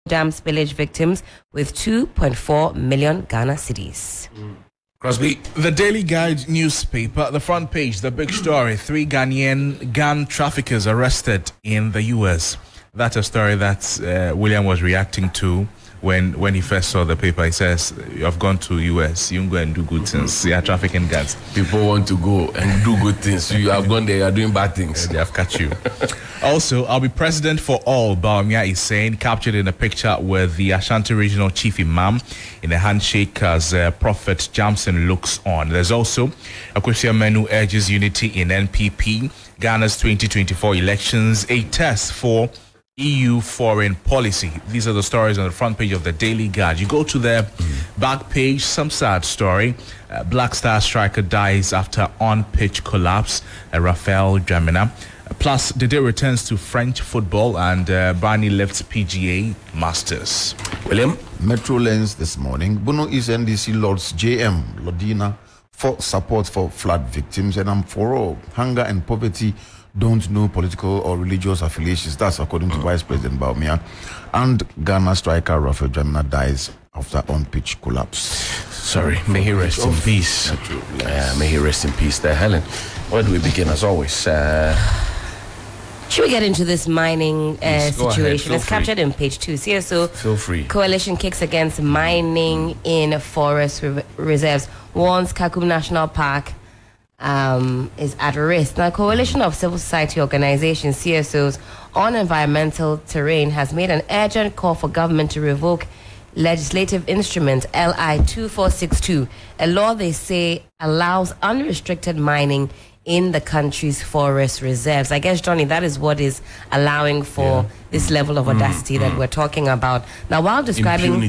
dam spillage victims with 2.4 million Ghana cedis. Crosby. The Daily Guide newspaper, the front page, the big story: 3 Ghanaian gun traffickers arrested in the U.S. That's a story that William was reacting to when he first saw the paper. He says, "You have gone to U.S. You can go and do good things. You are trafficking guns. People want to go and do good things. You have gone there. You are doing bad things. They have catch you." Also, "I'll be president for all," Bawumia is saying, captured in a picture with the Ashanti Regional Chief Imam in a handshake as Prophet Jamson looks on. There's also a Christian man who urges unity in NPP. Ghana's 2024 elections, a test for EU foreign policy. These are the stories on the front page of the Daily Guide. You go to the back page, some sad story. Black Star striker dies after on-pitch collapse. Rafael Jamina. Plus, the day returns to French football, and Barney lifts PGA Masters. William? Metro Lens this morning. Bono East NDC Lords JM Lodina for support for flood victims, and I'm for all. Hunger and poverty don't know political or religious affiliations. That's according to Vice President Bawumia. And Ghana striker Rafael Jamina dies after on-pitch collapse. Sorry, may he rest in peace. May he rest in peace there, Helen. Where do we begin, as always? Should we get into this mining situation? It's free. captured in page 2. CSO Feel free. Coalition kicks against mining in forest reserves. Warns Kakum National Park is at risk. Now, Coalition of Civil Society Organizations, CSOs, on environmental terrain has made an urgent call for government to revoke legislative instrument LI 2462, a law they say allows unrestricted mining in the country's forest reserves. I guess, Johnny, that is what is allowing for this level of audacity that we're talking about. Now, while describing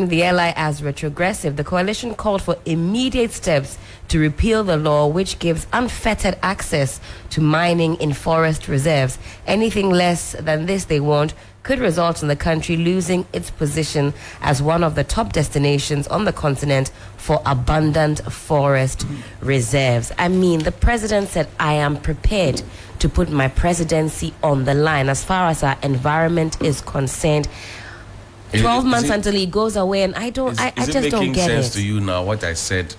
the LI as retrogressive, the coalition called for immediate steps to repeal the law which gives unfettered access to mining in forest reserves. Anything less than this, they want, could result in the country losing its position as one of the top destinations on the continent for abundant forest reserves. I mean, the president said, "I am prepared to put my presidency on the line as far as our environment is concerned." 12 months until he goes away, and I just don't get it. Is it making sense to you now what I said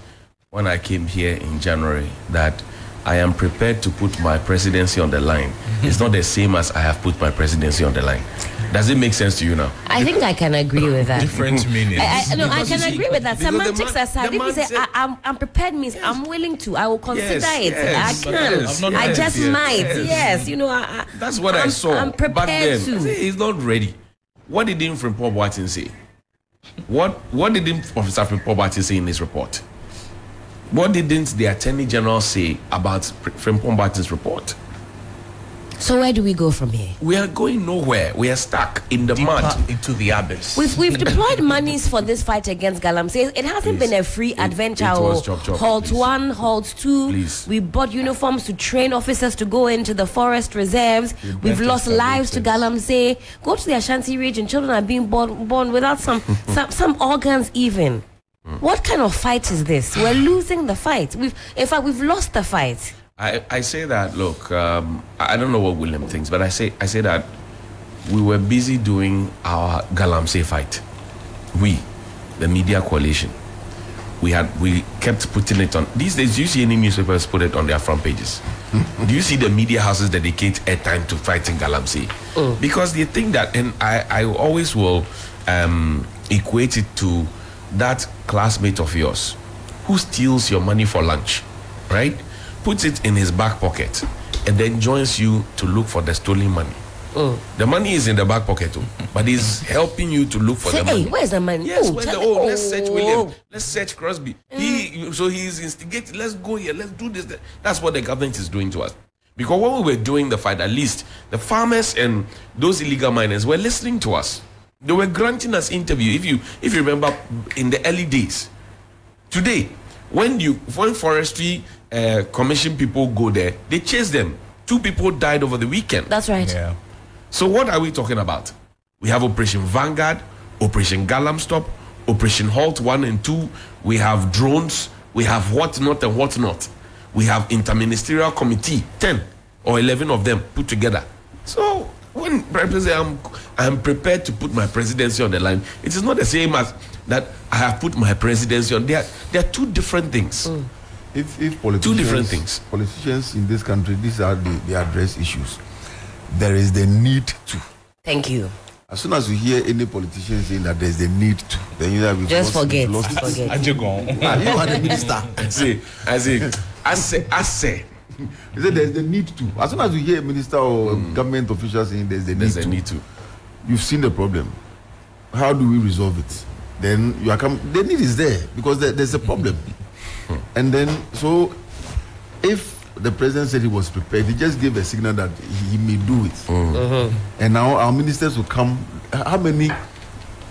when I came here in January, that I am prepared to put my presidency on the line? It's not the same as I have put my presidency on the line. Does it make sense to you now? I think I can agree with that. Different meanings. I can agree with that. Semantics aside, if you say I'm prepared means I'm willing to, I will consider it. Yes, I can. I just might. Yes, you know. That's what I saw. I'm prepared to. He's not ready. What did Frimpong Boateng say? What did Professor Frimpong Boateng say in his report? What didn't the Attorney General say about Frimpong Boateng's report? So where do we go from here? We are going nowhere. We are stuck in the mud. Into the abyss. We've deployed monies for this fight against Galamsey. It hasn't been a free adventure. Halt 1, Halt 2. Please. We bought uniforms to train officers to go into the forest reserves. We've lost lives to Galamsey. Go to the Ashanti region. Children are being born without some organs even. What kind of fight is this? We're losing the fight. In fact, we've lost the fight. I say that, look, I don't know what William thinks, but I say that we were busy doing our Galamsey fight. We, the media coalition, we kept putting it on. These days, do you see any newspapers put it on their front pages? Do you see the media houses dedicate airtime to fighting Galamsey? Because they think that, and I always will equate it to that classmate of yours who steals your money for lunch, right? Puts it in his back pocket and then joins you to look for the stolen money. The money is in the back pocket, but he's helping you to look for the money. Hey, where's the money? Yes, let's search William. Let's search Crosby. He's instigating. Let's go here. Let's do this. That's what the government is doing to us. Because when we were doing the fight, at least the farmers and those illegal miners were listening to us. They were granting us interview. If you remember, in the early days. Today, when forestry commission people go there, they chase them. 2 people died over the weekend. That's right. Yeah. So what are we talking about? We have Operation Vanguard, Operation Galamstop, Operation Halt 1 and 2. We have drones. We have whatnot and whatnot. We have interministerial committee, 10 or 11 of them put together. So when President I'm prepared to put my presidency on the line. It is not the same as that I have put my presidency on. They are two different things. If politicians, two different things. Politicians in this country, these are the address issues. There is the need to. Thank you. As soon as you hear any politician saying that there's the need to, then you have just forget. You are the minister. I say. He said there's the need to. As soon as you hear a minister or government official saying there's the need to, you've seen the problem. How do we resolve it? Then you are the need is there because there's a problem. And then, so if the president said he was prepared, he just gave a signal that he may do it. And now our ministers will come. How many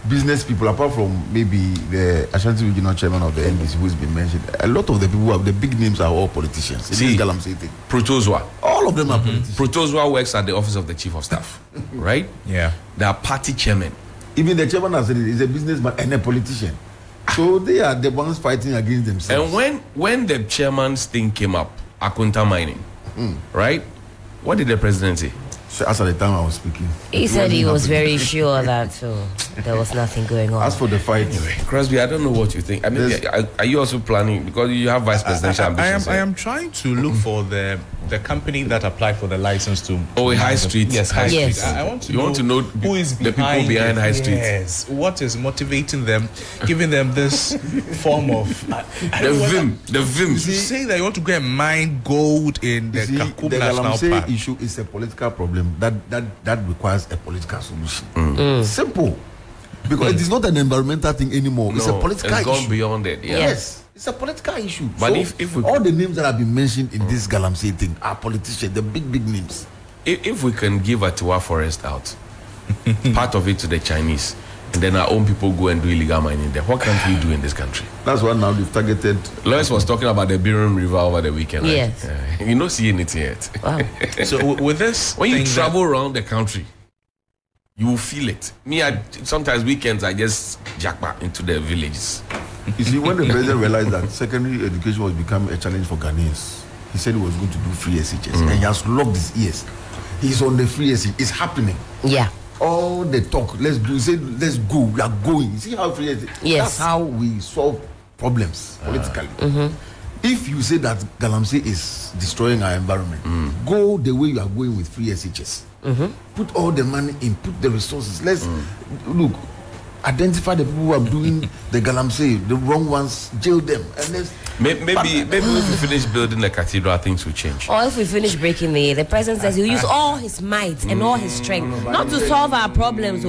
business people, apart from maybe the Ashanti Regional Chairman of the NDC who's been mentioned, a lot of the people who have the big names are all politicians. See, Protozwa. All of them are politicians. Protozwa works at the office of the chief of staff, right? Yeah. They are party chairman. Even the chairman has said it is a businessman and a politician. So they are the ones fighting against themselves. And when the chairman's thing came up, Akunta Mining, right? What did the president say? So as at the time I was speaking, he said he was very sure that there was nothing going on. As for the fight, anyway, Crosby, I don't know what you think. I mean, are you also planning, because you have vice presidential ambitions? I am trying to look for the company that applied for the license to. High Street. Yes, High Yes. Street. I want to want to know who is the people behind High Street. Yes, what is motivating them, giving them this form of the vim. You say that you want to go and mine gold in the Kakum National Park. Issue is a political problem that requires a political solution. Simple, because it is not an environmental thing anymore. It's a political issue. It's gone beyond it. Yeah. Yes, it's a political issue. But so if we, all the names that have been mentioned in this Galamsey thing are politicians, the big names. If we can give Atiwa Forest out, part of it to the Chinese, and then our own people go and do illegal mining there, what can't we do in this country? That's why now they've targeted. Lois was talking about the Birim River over the weekend. Right? Yes. You don't see anything yet. Wow. So with this, when you travel around the country, you will feel it. Sometimes weekends I just jackpot into the villages. You see, when the president realized that secondary education was becoming a challenge for Ghanaians, he said he was going to do free SHS, and he has locked his ears. He's on the free SHS. It's happening. Yeah. All the talk, let's do. He said, let's go. We are going. You see how free SHS? Yes. That's how we solve problems politically. If you say that Galamsey is destroying our environment, go the way you are going with free SHS. Put all the money in, put the resources. Let's look, identify the people who are doing the Galamsey, the wrong ones, jail them, and let's. Maybe if we finish building the cathedral, things will change. Or if we finish breaking the president says he'll use all his might and all his strength, not to solve our problems,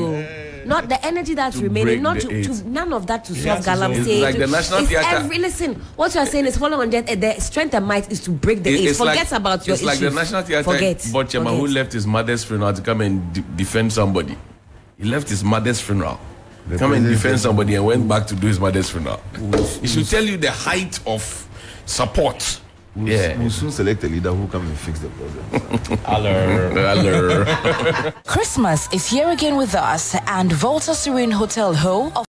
not the energy that's remaining, not to none of that to solve Galamsey. It's like the National Theatre. Listen, what you are saying is following on the strength and might is to break the AIDS. Forget about your issues. It's like the National Theatre board chairman who left his mother's funeral to come and defend somebody. He left his mother's funeral. Come and defend somebody and went back to do his mother's funeral. It should tell you the height of support. We'll soon select a leader who come and fix the problem. Christmas is here again with us, and Volta Serene Hotel Ho